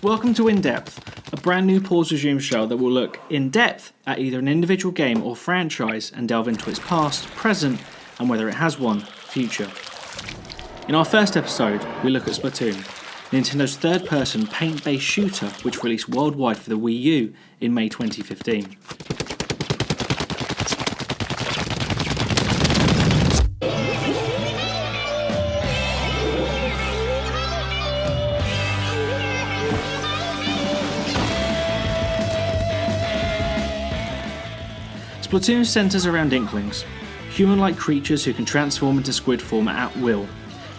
Welcome to In Depth, a brand new pause resume show that will look in depth at either an individual game or franchise and delve into its past, present, and whether it has one, future. In our first episode, we look at Splatoon, Nintendo's third-person paint-based shooter which released worldwide for the Wii U in May 2015. Splatoon centres around Inklings, human-like creatures who can transform into squid form at will.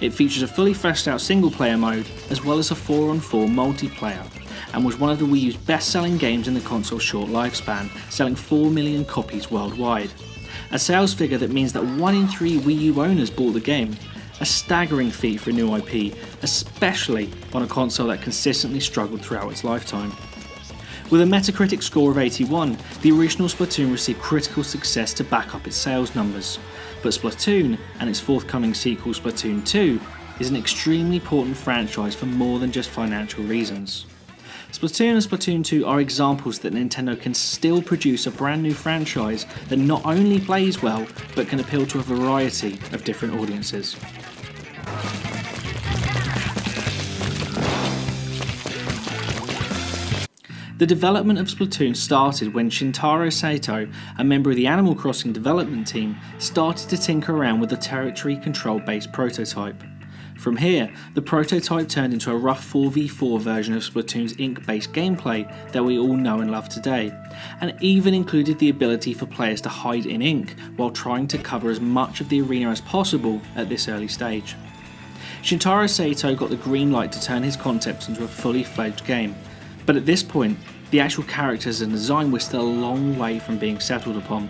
It features a fully fleshed out single-player mode, as well as a 4-on-4 multiplayer, and was one of the Wii U's best-selling games in the console's short lifespan, selling 4 million copies worldwide. A sales figure that means that 1 in 3 Wii U owners bought the game, a staggering feat for a new IP, especially on a console that consistently struggled throughout its lifetime. With a Metacritic score of 81, the original Splatoon received critical success to back up its sales numbers. But Splatoon, and its forthcoming sequel Splatoon 2, is an extremely important franchise for more than just financial reasons. Splatoon and Splatoon 2 are examples that Nintendo can still produce a brand new franchise that not only plays well, but can appeal to a variety of different audiences. The development of Splatoon started when Shintaro Sato, a member of the Animal Crossing development team, started to tinker around with the territory control based prototype. From here, the prototype turned into a rough 4v4 version of Splatoon's ink-based gameplay that we all know and love today, and even included the ability for players to hide in ink while trying to cover as much of the arena as possible at this early stage. Shintaro Sato got the green light to turn his concept into a fully fledged game, but at this point, the actual characters and design were still a long way from being settled upon.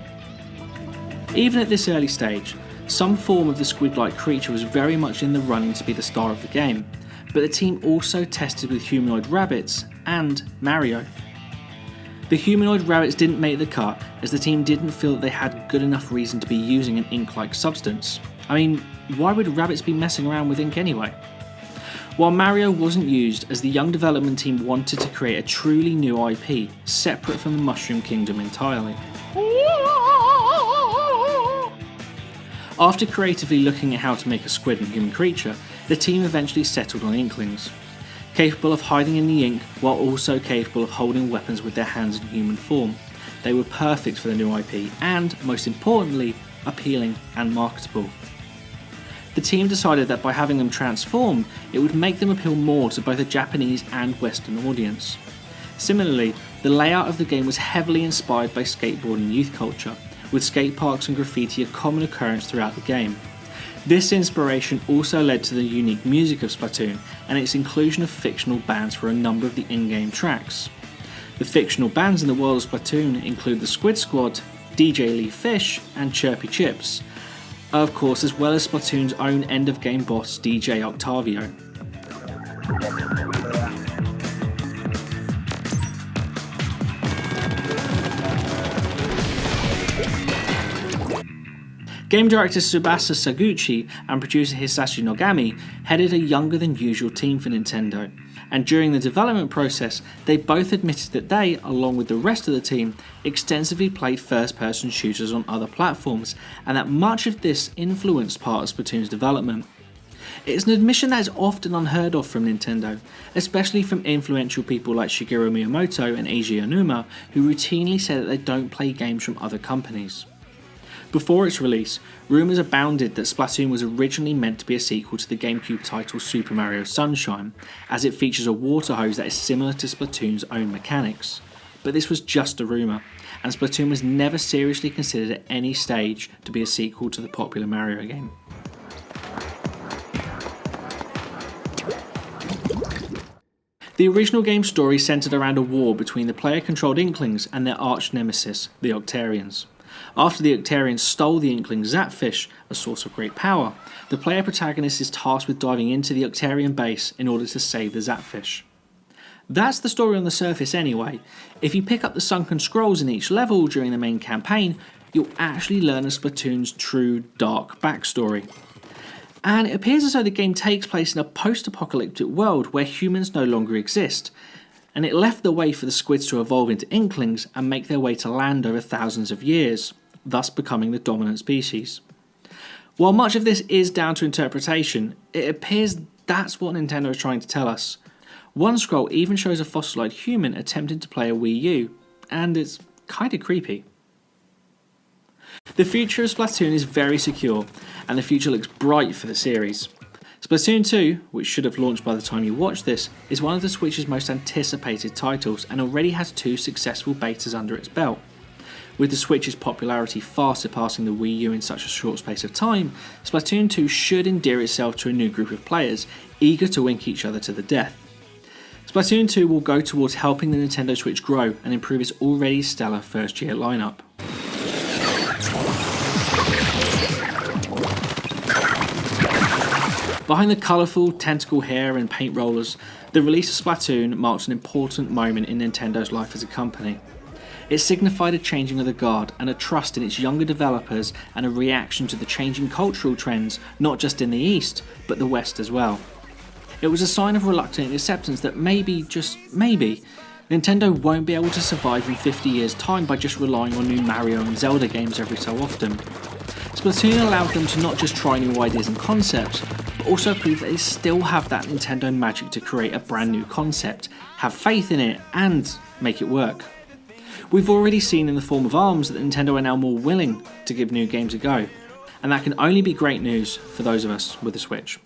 Even at this early stage, some form of the squid-like creature was very much in the running to be the star of the game, but the team also tested with humanoid rabbits and Mario. The humanoid rabbits didn't make the cut as the team didn't feel that they had good enough reason to be using an ink-like substance. I mean, why would rabbits be messing around with ink anyway? While Mario wasn't used, as the young development team wanted to create a truly new IP, separate from the Mushroom Kingdom entirely. After creatively looking at how to make a squid and human creature, the team eventually settled on Inklings. Capable of hiding in the ink, while also capable of holding weapons with their hands in human form. They were perfect for the new IP, and, most importantly, appealing and marketable. The team decided that by having them transform, it would make them appeal more to both a Japanese and Western audience. Similarly, the layout of the game was heavily inspired by skateboarding youth culture, with skate parks and graffiti a common occurrence throughout the game. This inspiration also led to the unique music of Splatoon and its inclusion of fictional bands for a number of the in-game tracks. The fictional bands in the world of Splatoon include the Squid Squad, DJ Lee Fish, and Chirpy Chips. Of course, as well as Splatoon's own end-of-game boss, DJ Octavio. Game director Tsubasa Saguchi and producer Hisashi Nogami headed a younger-than-usual team for Nintendo, and during the development process, they both admitted that they, along with the rest of the team, extensively played first-person shooters on other platforms, and that much of this influenced part of Splatoon's development. It's an admission that is often unheard of from Nintendo, especially from influential people like Shigeru Miyamoto and Eiji Onuma, who routinely say that they don't play games from other companies. Before its release, rumours abounded that Splatoon was originally meant to be a sequel to the GameCube title Super Mario Sunshine, as it features a water hose that is similar to Splatoon's own mechanics. But this was just a rumour, and Splatoon was never seriously considered at any stage to be a sequel to the popular Mario game. The original game's story centred around a war between the player-controlled Inklings and their arch-nemesis, the Octarians. After the Octarians stole the Inkling Zapfish, a source of great power, the player protagonist is tasked with diving into the Octarian base in order to save the Zapfish. That's the story on the surface anyway. If you pick up the sunken scrolls in each level during the main campaign, you'll actually learn of Splatoon's true dark backstory. And it appears as though the game takes place in a post-apocalyptic world where humans no longer exist, and it left the way for the squids to evolve into Inklings and make their way to land over thousands of years, thus becoming the dominant species. While much of this is down to interpretation, it appears that's what Nintendo is trying to tell us. One scroll even shows a fossilized human attempting to play a Wii U, and it's kinda creepy. The future of Splatoon is very secure, and the future looks bright for the series. Splatoon 2, which should have launched by the time you watch this, is one of the Switch's most anticipated titles and already has 2 successful betas under its belt. With the Switch's popularity far surpassing the Wii U in such a short space of time, Splatoon 2 should endear itself to a new group of players, eager to wink each other to the death. Splatoon 2 will go towards helping the Nintendo Switch grow and improve its already stellar first-year lineup. Behind the colourful, tentacle hair and paint rollers, the release of Splatoon marks an important moment in Nintendo's life as a company. It signified a changing of the guard and a trust in its younger developers and a reaction to the changing cultural trends, not just in the East, but the West as well. It was a sign of reluctant acceptance that maybe, just maybe, Nintendo won't be able to survive in 50 years' time by just relying on new Mario and Zelda games every so often. Splatoon allowed them to not just try new ideas and concepts, but also prove that they still have that Nintendo magic to create a brand new concept, have faith in it, and make it work. We've already seen in the form of ARMS that Nintendo are now more willing to give new games a go, and that can only be great news for those of us with a Switch.